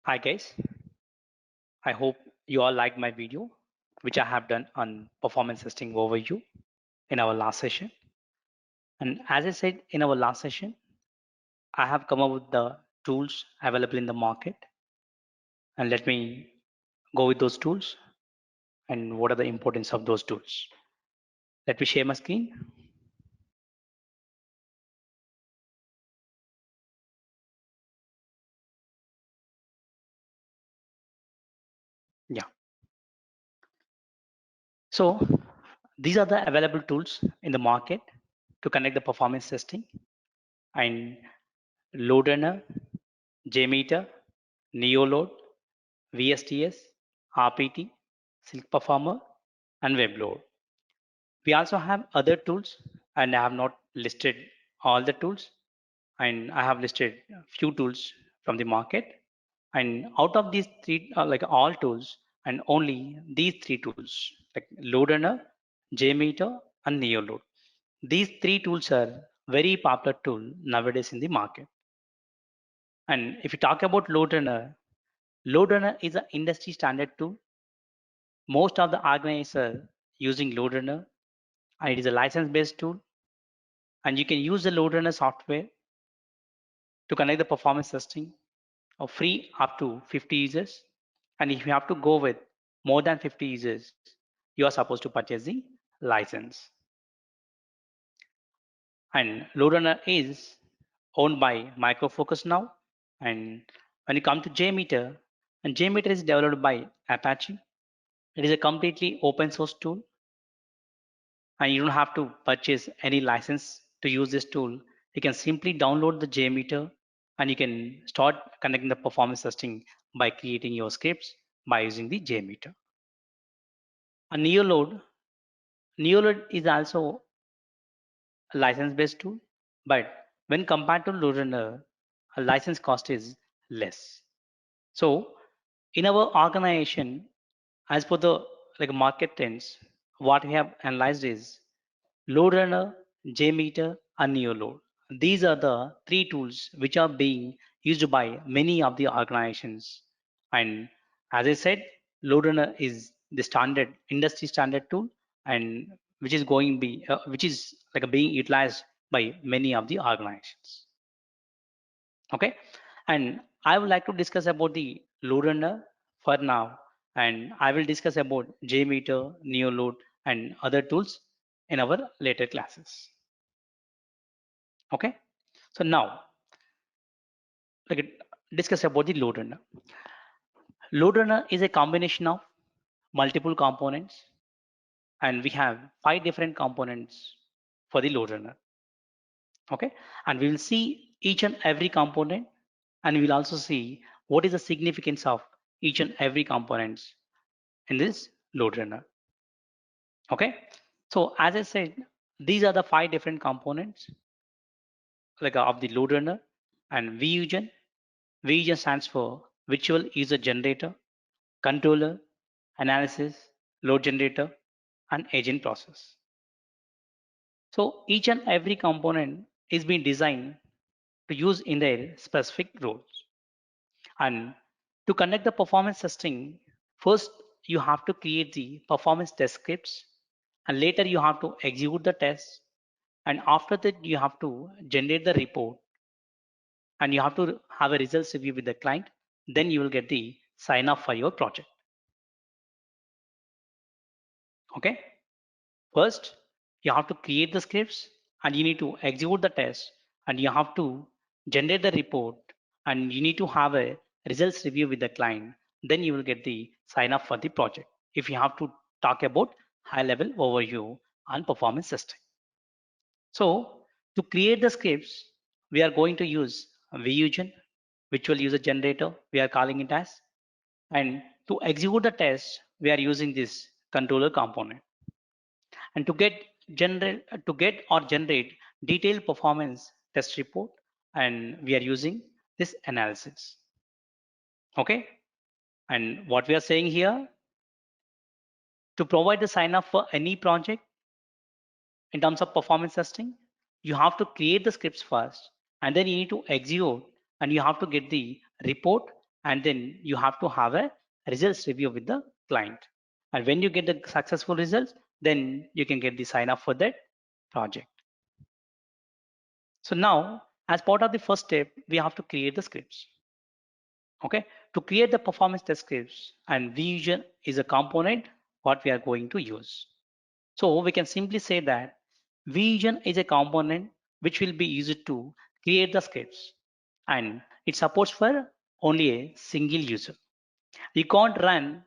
Hi guys, I hope you all liked my video which I have done on performance testing overview in our last session. And as I said in our last session, I have come up with the tools available in the market, and let me go with those tools and what are the importance of those tools. Let me share my screen. Yeah. So these are the available tools in the market to connect the performance testing and Loadrunner, JMeter, NeoLoad, VSTS, RPT, Silk Performer, and WebLoad. We also have other tools, and I have not listed all the tools, and I have listed a few tools from the market. And out of these three, like all tools, and only these three tools, like Loadrunner, JMeter, and NeoLoad. These three tools are very popular tool nowadays in the market. And if you talk about Loadrunner is an industry standard tool. Most of the organizers are using Loadrunner, and it is a license-based tool. And you can use the Loadrunner software to connect the performance testing of free up to 50 users. And if you have to go with more than 50 users, you are supposed to purchase the license. And Loadrunner is owned by Micro Focus now. And when you come to JMeter, and JMeter is developed by Apache. It is a completely open source tool, and you don't have to purchase any license to use this tool. You can simply download the JMeter and you can start conducting the performance testing by creating your scripts by using the JMeter. A Neoload is also a license-based tool, but when compared to Loadrunner, a license cost is less. So in our organization, as per the market trends, what we have analyzed is Loadrunner, JMeter, and NeoLoad. These are the three tools which are being used by many of the organizations. And as I said, Loadrunner is the standard industry standard tool, and which is going be which is like being utilized by many of the organizations. Okay, and I would like to discuss about the Loadrunner for now, and I will discuss about JMeter, NeoLoad, and other tools in our later classes. Okay, so now like discuss about the Loadrunner. Loadrunner is a combination of multiple components, and we have 5 different components for the Loadrunner. Okay, and we will see each and every component, and we will also see what is the significance of each and every components in this Loadrunner. Okay, so as I said, these are the 5 different components of the Loadrunner, and VUgen. VUgen stands for Virtual User Generator, Controller, Analysis, Load Generator, and Agent Process. So each and every component is being designed to use in their specific roles. And to conduct the performance testing, first you have to create the performance test scripts, and later you have to execute the test, and after that you have to generate the report, and you have to have a results review with the client. Then you will get the sign off for your project. Okay, first you have to create the scripts, and you need to execute the test, and you have to generate the report, and you need to have a results review with the client. Then you will get the sign up for the project. If you have to talk about high level overview on performance testing. So to create the scripts, we are going to use VUgen, virtual user generator, we are calling it as. And to execute the test, we are using this controller component. And to get or generate detailed performance test report, and we are using this analysis. Okay, and what we are saying here, to provide the sign up for any project in terms of performance testing, you have to create the scripts first, and then you need to execute, and you have to get the report, and then you have to have a results review with the client. And when you get the successful results, then you can get the sign up for that project. So now, as part of the first step, we have to create the scripts. Okay, to create the performance test scripts, and vision is a component what we are going to use. So we can simply say that vision is a component which will be used to create the scripts, and it supports for only a single user. You can't run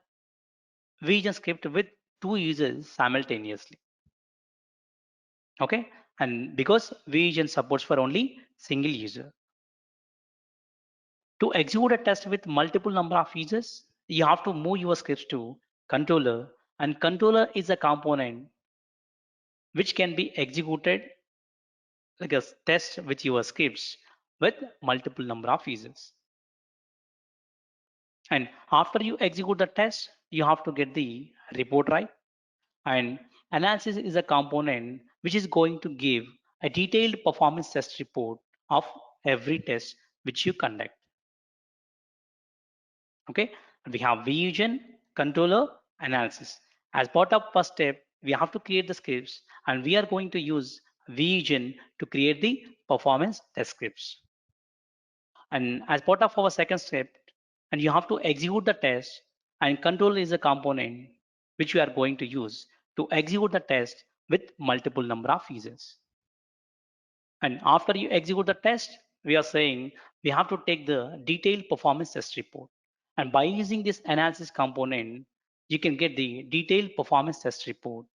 vision script with two users simultaneously. Okay, and because vision supports for only single user. To execute a test with multiple number of users, you have to move your scripts to controller, and controller is a component which can be executed like a test with your scripts with multiple number of users. And after you execute the test, you have to get the report right. And analysis is a component which is going to give a detailed performance test report of every test which you conduct. Okay, we have vision, controller, analysis. As part of first step, we have to create the scripts, and we are going to use vision to create the performance test scripts. And as part of our second step, and you have to execute the test, and control is a component which we are going to use to execute the test with multiple number of users. And after you execute the test, we are saying we have to take the detailed performance test report. And by using this analysis component, you can get the detailed performance test report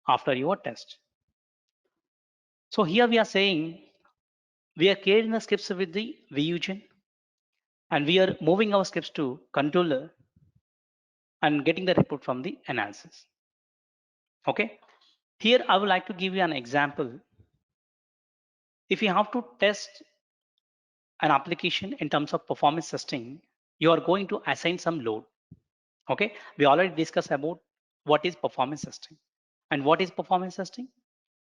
after your test. So here we are saying we are creating the scripts with the VUGen, and we are moving our scripts to controller and getting the report from the analysis. Okay. Here I would like to give you an example. If you have to test an application in terms of performance testing, you are going to assign some load. Okay, we already discussed about what is performance testing. And what is performance testing?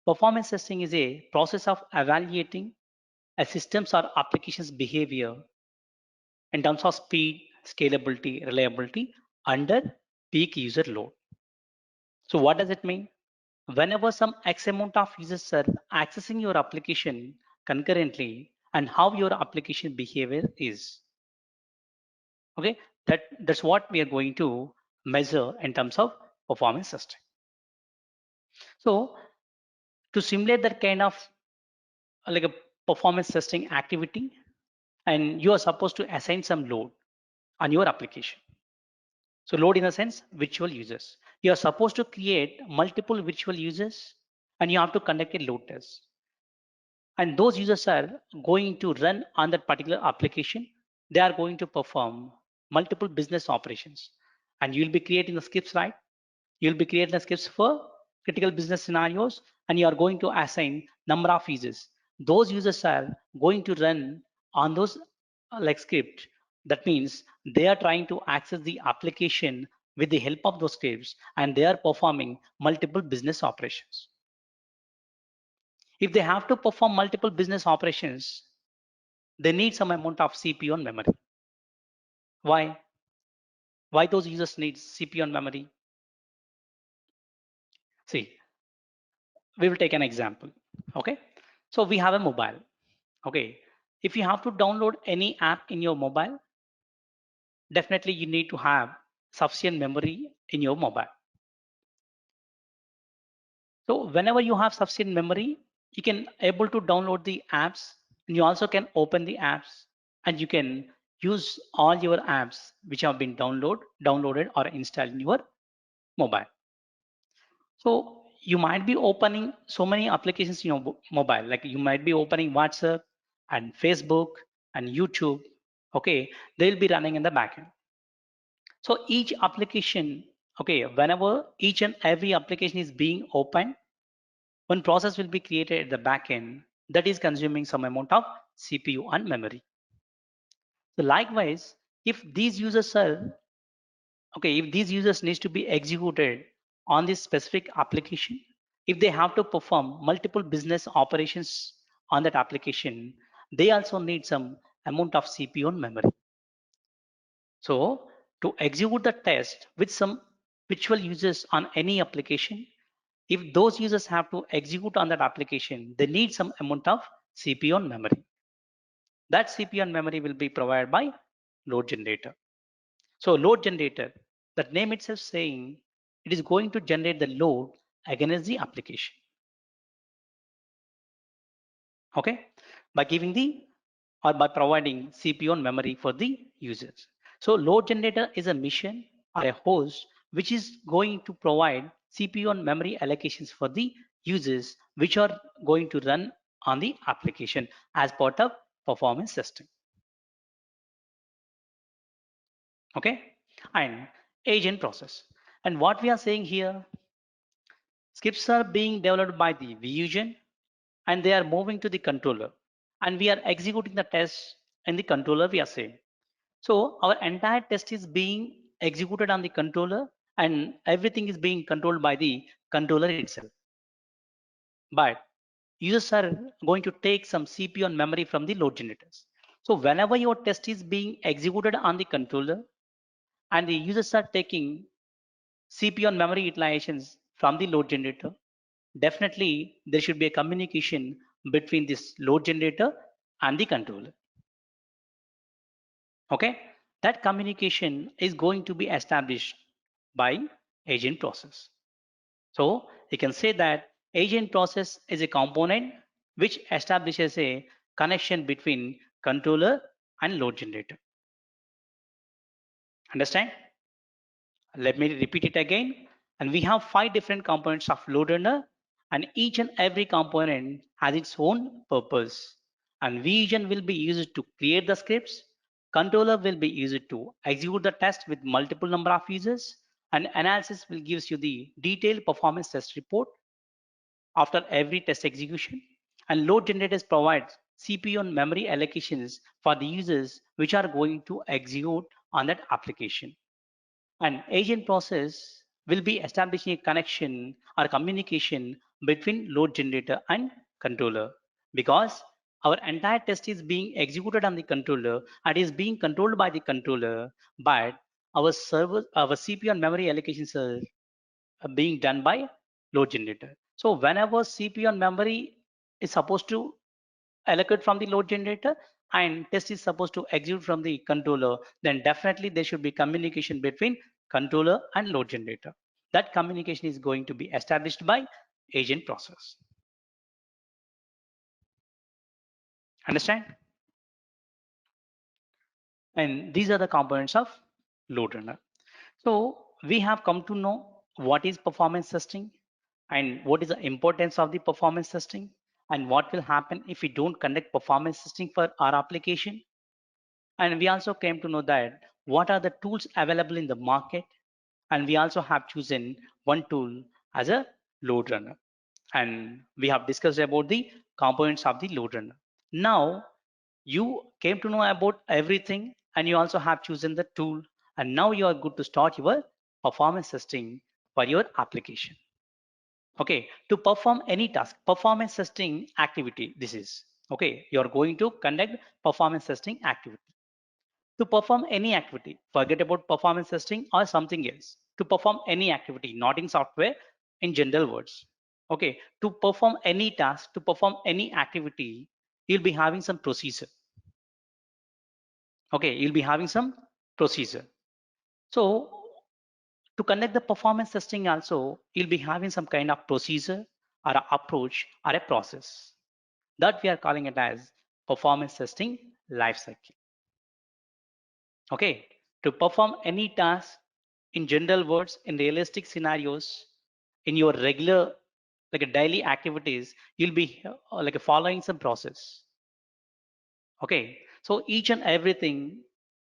Performance testing is a process of evaluating a system's or application's behavior in terms of speed, scalability, reliability under peak user load. So what does it mean? Whenever some X amount of users are accessing your application concurrently, and how your application behavior is. Okay, that's what we are going to measure in terms of performance testing. So to simulate that kind of like a performance testing activity, and you are supposed to assign some load on your application. So load in a sense virtual users. You are supposed to create multiple virtual users, and you have to conduct a load test. And those users are going to run on that particular application. They are going to perform multiple business operations, and you'll be creating the scripts, right? You'll be creating the scripts for critical business scenarios, and you are going to assign number of users. Those users are going to run on those like script. That means they are trying to access the application with the help of those scripts, and they are performing multiple business operations. If they have to perform multiple business operations, they need some amount of CPU and memory. Why? Why those users need CPU and memory? See, we will take an example. Okay, so we have a mobile. Okay, if you have to download any app in your mobile, definitely you need to have sufficient memory in your mobile. So whenever you have sufficient memory, you can able to download the apps, and you also can open the apps, and you can use all your apps which have been downloaded or installed in your mobile. So you might be opening so many applications in your mobile, like you might be opening WhatsApp and Facebook and YouTube. Okay, they'll be running in the backend. So each application, okay, whenever each and every application is being opened, one process will be created at the backend that is consuming some amount of CPU and memory. So likewise, if these users are okay, if these users needs to be executed on this specific application, if they have to perform multiple business operations on that application, they also need some amount of CPU and memory. So to execute the test with some virtual users on any application, if those users have to execute on that application, they need some amount of CPU and memory. That CPU and memory will be provided by load generator. So load generator, that name itself saying it is going to generate the load against the application. Okay, by giving the or by providing CPU and memory for the users. So load generator is a mission or a host which is going to provide CPU and memory allocations for the users which are going to run on the application as part of performance testing. Okay, and agent process. And what we are saying here, scripts are being developed by the VUgen and they are moving to the controller and we are executing the test in the controller we are saying. So our entire test is being executed on the controller and everything is being controlled by the controller itself. But users are going to take some CPU and memory from the load generators. So whenever your test is being executed on the controller and the users are taking CPU and memory utilizations from the load generator, definitely there should be a communication between this load generator and the controller. Okay, that communication is going to be established by agent process. So you can say that agent process is a component which establishes a connection between controller and load generator. Understand? Let me repeat it again. And we have 5 different components of Loadrunner, and each and every component has its own purpose. And VGen will be used to create the scripts. Controller will be used to execute the test with multiple number of users. And analysis will gives you the detailed performance test report after every test execution. And load generators provides CPU and memory allocations for the users which are going to execute on that application. An agent process will be establishing a connection or communication between load generator and controller because our entire test is being executed on the controller and is being controlled by the controller, but our CPU and memory allocations are being done by load generator. So whenever CPU and memory is supposed to allocate from the load generator and test is supposed to execute from the controller, then definitely there should be communication between controller and load generator. That communication is going to be established by agent process. Understand? And these are the components of load runner. So we have come to know what is performance testing and what is the importance of the performance testing and what will happen if we don't conduct performance testing for our application. And we also came to know that what are the tools available in the market. And we also have chosen one tool as a load runner. And we have discussed about the components of the load runner. Now you came to know about everything and you also have chosen the tool. And now you are good to start your performance testing for your application. Okay, to perform any task, performance testing activity, this is okay. You're going to conduct performance testing activity. To perform any activity, forget about performance testing or something else. To perform any activity, not in software, in general words. Okay, to perform any task, to perform any activity, you'll be having some procedure. Okay, you'll be having some procedure. So to conduct the performance testing also, you'll be having some kind of procedure or a approach or a process. That we are calling it as performance testing lifecycle. Okay, to perform any task in general words, in realistic scenarios, in your regular like a daily activities, you'll be like following some process. Okay, so each and everything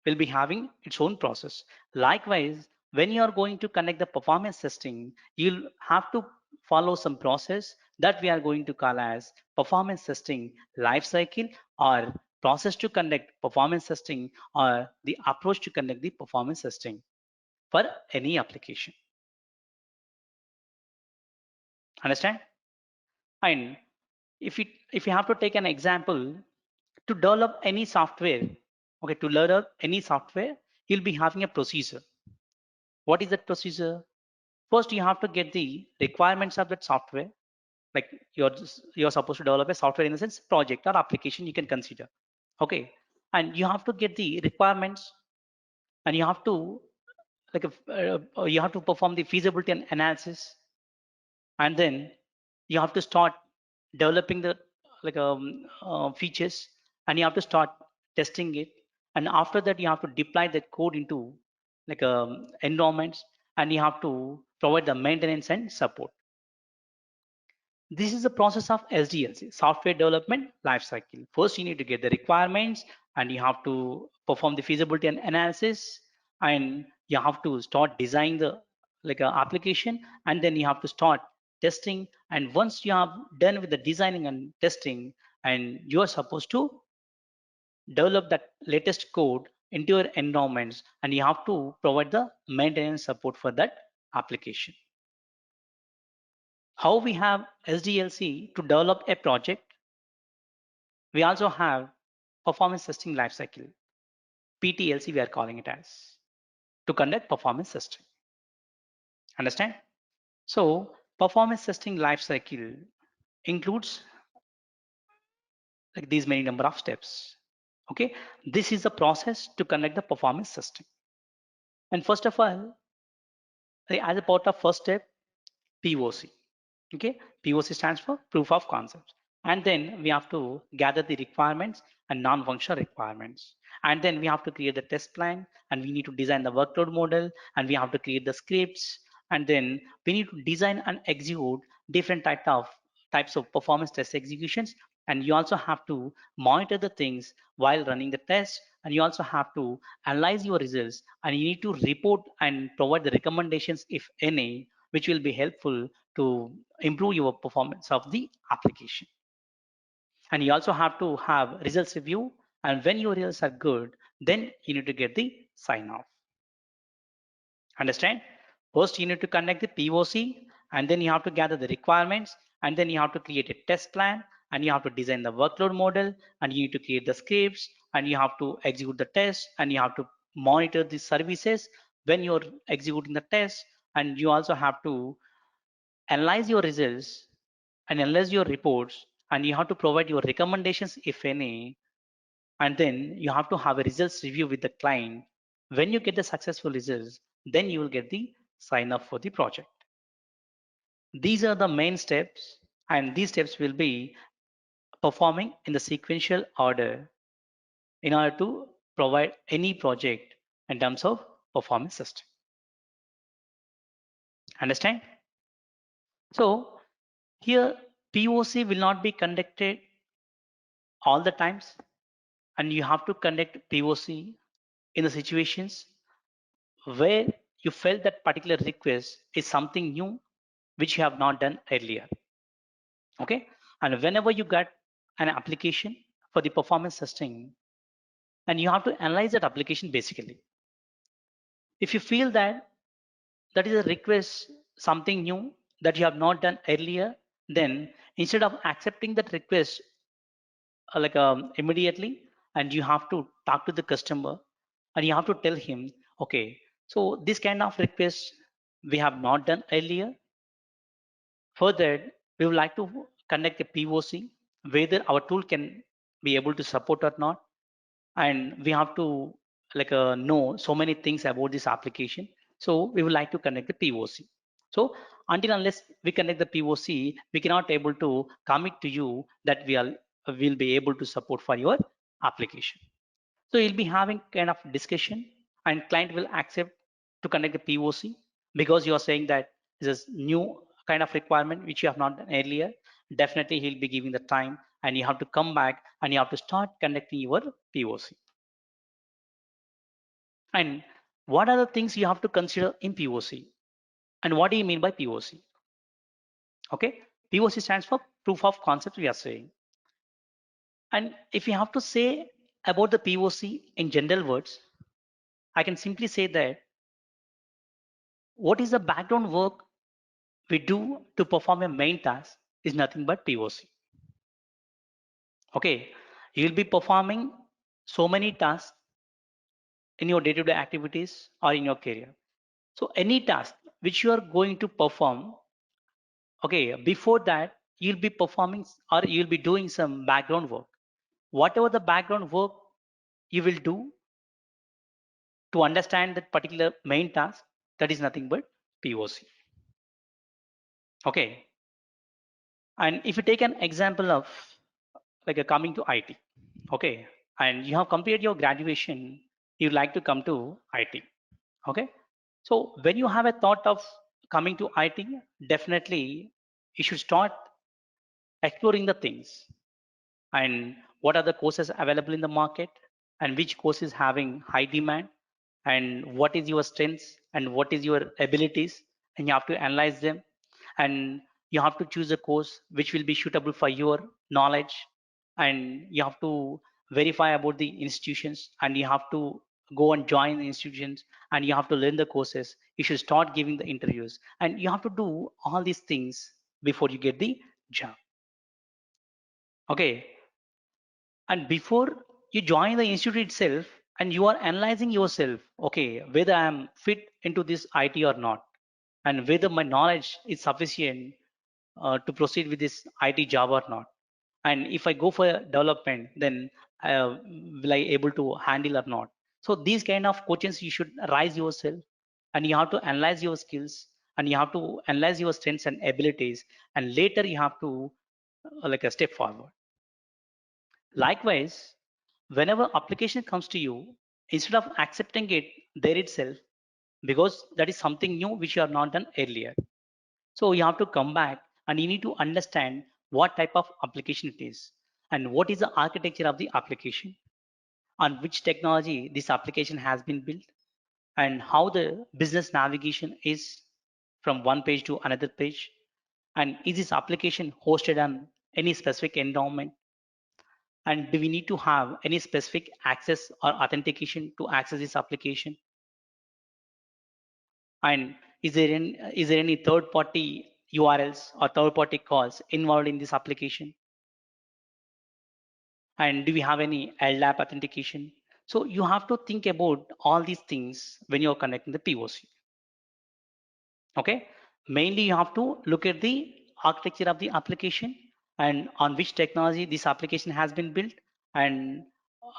will be having its own process. Likewise, when you are going to connect the performance testing, you'll have to follow some process that we are going to call as performance testing life cycle or process to conduct performance testing or the approach to conduct the performance testing for any application. Understand? And if you have to take an example to develop any software, okay, to develop any software, you'll be having a procedure. What is that procedure? First, you have to get the requirements of that software. Like you're supposed to develop a software, in the sense project or application you can consider. Okay, and you have to get the requirements, and you have to you have to perform the feasibility and analysis, and then you have to start developing the features, and you have to start testing it, and after that you have to deploy that code into environments, and you have to provide the maintenance and support. This is the process of SDLC, software development lifecycle. First, you need to get the requirements, and you have to perform the feasibility and analysis, and you have to start designing the application, and then you have to start testing. And once you have done with the designing and testing, and you are supposed to develop that latest code into your environments, and you have to provide the maintenance support for that application. How we have SDLC to develop a project? We also have performance testing lifecycle, PTLC we are calling it as, to conduct performance testing. Understand? So performance testing lifecycle includes these many number of steps. Okay, this is the process to conduct the performance testing. And first of all, as a part of first step, POC. Okay, POC stands for proof of concept. And then we have to gather the requirements and non-functional requirements. And then we have to create the test plan, and we need to design the workload model, and we have to create the scripts. And then we need to design and execute different types of performance test executions. And you also have to monitor the things while running the test. And you also have to analyze your results, and you need to report and provide the recommendations, if any, which will be helpful to improve your performance of the application. And you also have to have results review, and when your results are good, then you need to get the sign off. Understand? First, you need to conduct the POC, and then you have to gather the requirements, and then you have to create a test plan, and you have to design the workload model, and you need to create the scripts, and you have to execute the test, and you have to monitor the services when you're executing the test, and you also have to analyze your results and analyze your reports, and you have to provide your recommendations, if any, and then you have to have a results review with the client. When you get the successful results, then you will get the sign up for the project. These are the main steps, and these steps will be performing in the sequential order in order to provide any project in terms of performance system. Understand? So here POC will not be conducted all the times, and you have to conduct POC in the situations where you felt that particular request is something new which you have not done earlier. Okay, and whenever you get an application for the performance testing, and you have to analyze that application basically. If you feel that that is a request something new that you have not done earlier, then instead of accepting that request immediately, and you have to talk to the customer, and you have to tell him, okay, so this kind of request we have not done earlier. Further, we would like to conduct a POC whether our tool can be able to support or not, and we have to know so many things about this application. So we would like to conduct the POC. So until unless we conduct the POC, we cannot able to commit to you that will be able to support for your application. So you'll be having kind of discussion, and client will accept to conduct the POC because you are saying that this is new kind of requirement which you have not done earlier. Definitely he'll be giving the time, and you have to come back and you have to start conducting your POC. And what are the things you have to consider in POC? And what do you mean by POC? Okay, POC stands for proof of concept, we are saying. And if you have to say about the POC in general words, I can simply say that what is the background work we do to perform a main task is nothing but POC. Okay, you'll be performing so many tasks in your day-to-day activities or in your career. So any task which you are going to perform, okay, before that you'll be performing or you'll be doing some background work. Whatever the background work you will do to understand that particular main task, that is nothing but POC. Okay. And if you take an example of like a coming to IT, okay, and you have completed your graduation, you'd like to come to IT, okay. So when you have a thought of coming to IT, definitely you should start exploring the things and what are the courses available in the market and which course is having high demand and what is your strengths and what is your abilities, and you have to analyze them, and you have to choose a course which will be suitable for your knowledge, and you have to verify about the institutions, and you have to go and join the institutions, and you have to learn the courses. You should start giving the interviews, and you have to do all these things before you get the job. Okay. And before you join the institute itself, and you are analyzing yourself, okay, whether I am fit into this IT or not, and whether my knowledge is sufficient to proceed with this IT job or not, and if I go for development, then will I able to handle or not. So these kind of questions you should raise yourself, and you have to analyze your skills, and you have to analyze your strengths and abilities, and later you have to like a step forward. Likewise, whenever application comes to you, instead of accepting it there itself, because that is something new which you have not done earlier, so you have to come back and you need to understand what type of application it is, and what is the architecture of the application, on which technology this application has been built, and how the business navigation is from one page to another page, and is this application hosted on any specific environment, and do we need to have any specific access or authentication to access this application, and is there any third party URLs or third party calls involved in this application, and do we have any LDAP authentication. So you have to think about all these things when you're connecting the POC. Okay, mainly you have to look at the architecture of the application, and on which technology this application has been built, and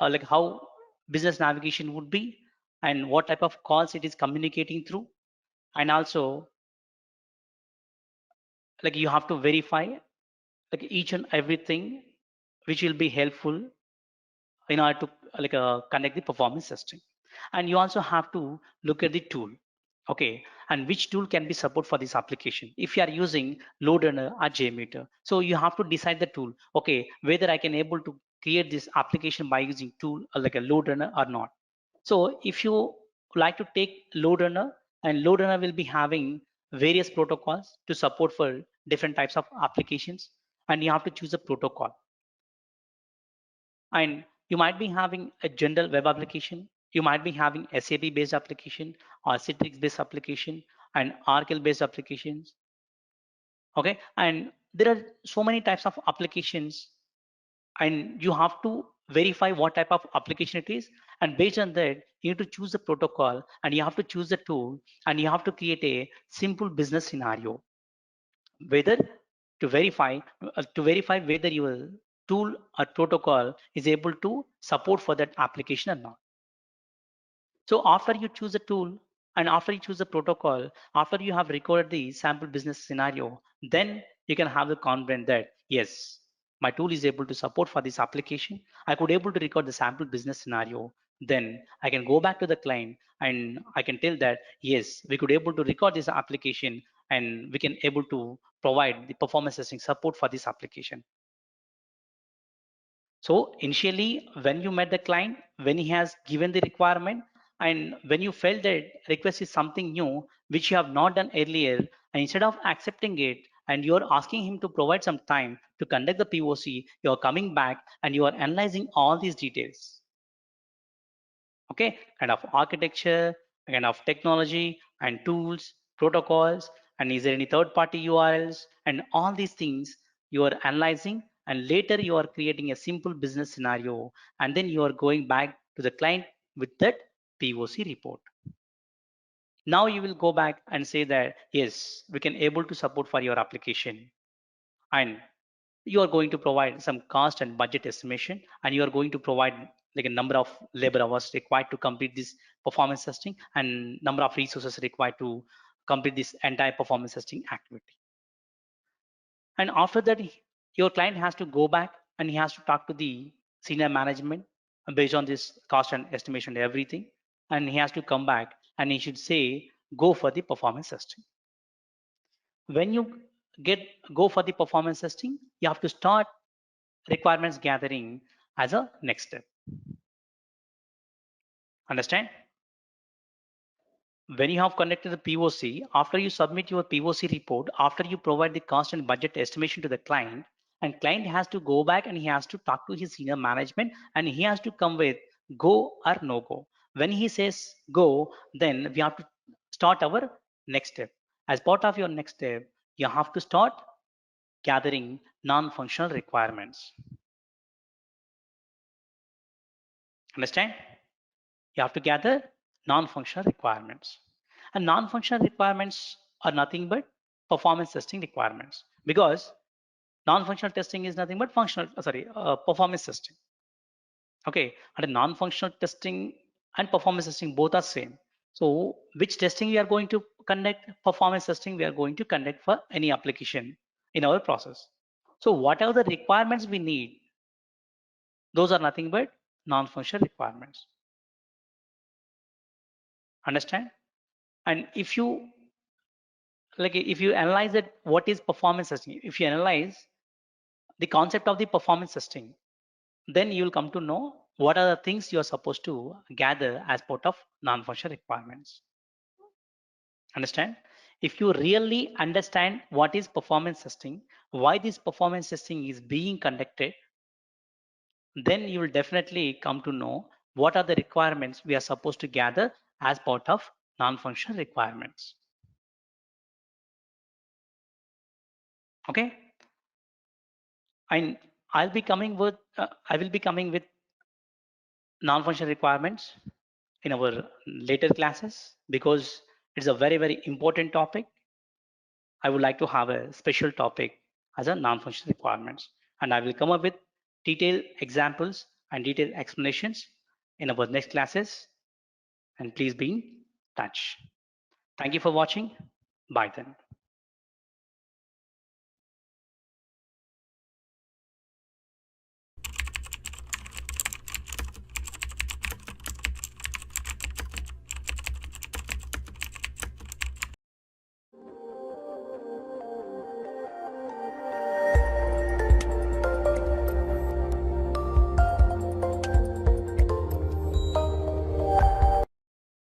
like how business navigation would be, and what type of calls it is communicating through, and also like you have to verify like each and everything which will be helpful in order to connect the performance testing. And you also have to look at the tool, okay, and which tool can be support for this application. If you are using Loadrunner or JMeter, so you have to decide the tool, okay, whether I can able to create this application by using tool like a Loadrunner or not. So if you like to take Loadrunner, and Loadrunner will be having various protocols to support for different types of applications, and you have to choose a protocol. And you might be having a general web application, you might be having SAP based application or Citrix based application and Oracle based applications. Okay, and there are so many types of applications, and you have to verify what type of application it is, and based on that you need to choose the protocol, and you have to choose the tool, and you have to create a simple business scenario, whether to verify whether your tool or protocol is able to support for that application or not. So after you choose a tool, and after you choose the protocol, after you have recorded the sample business scenario, then you can have the confidence that yes, my tool is able to support for this application. I could able to record the sample business scenario. Then I can go back to the client, and I can tell that yes, we could able to record this application, and we can able to provide the performance testing support for this application. So initially, when you met the client, when he has given the requirement, and when you felt that request is something new, which you have not done earlier, and instead of accepting it, and you're asking him to provide some time to conduct the POC, you're coming back and you are analyzing all these details. Okay, kind of architecture, kind of technology and tools, protocols, and is there any third party URLs, and all these things you are analyzing, and later you are creating a simple business scenario, and then you are going back to the client with that POC report. Now you will go back and say that, yes, we can able to support for your application. And you are going to provide some cost and budget estimation, and you are going to provide like a number of labor hours required to complete this performance testing and number of resources required to complete this entire performance testing activity. And after that, your client has to go back and he has to talk to the senior management based on this cost and estimation and everything. And he has to come back and he should say, go for the performance testing. When you get go for the performance testing, you have to start requirements gathering as a next step. Understand? When you have conducted the POC, after you submit your POC report, after you provide the cost and budget estimation to the client, and client has to go back and he has to talk to his senior management and he has to come with go or no go. When he says go, then we have to start our next step. As part of your next step, you have to start gathering non-functional requirements. Understand? You have to gather non-functional requirements. And non-functional requirements are nothing but performance testing requirements, because non-functional testing is nothing but performance testing. Okay, and non-functional testing and performance testing both are same. So which testing we are going to conduct? Performance testing we are going to conduct for any application in our process. So whatever the requirements we need, those are nothing but non-functional requirements. Understand? And if you analyze it, what is performance testing? If you analyze the concept of the performance testing, then you will come to know what are the things you are supposed to gather as part of non-functional requirements. Understand? If you really understand what is performance testing, why this performance testing is being conducted, then you will definitely come to know what are the requirements we are supposed to gather as part of non-functional requirements. Okay? And I will be coming with non-functional requirements in our later classes, because it's a very, very important topic. I would like to have a special topic as a non-functional requirements, and I will come up with detailed examples and detailed explanations in our next classes. And please be in touch. Thank you for watching. Bye then.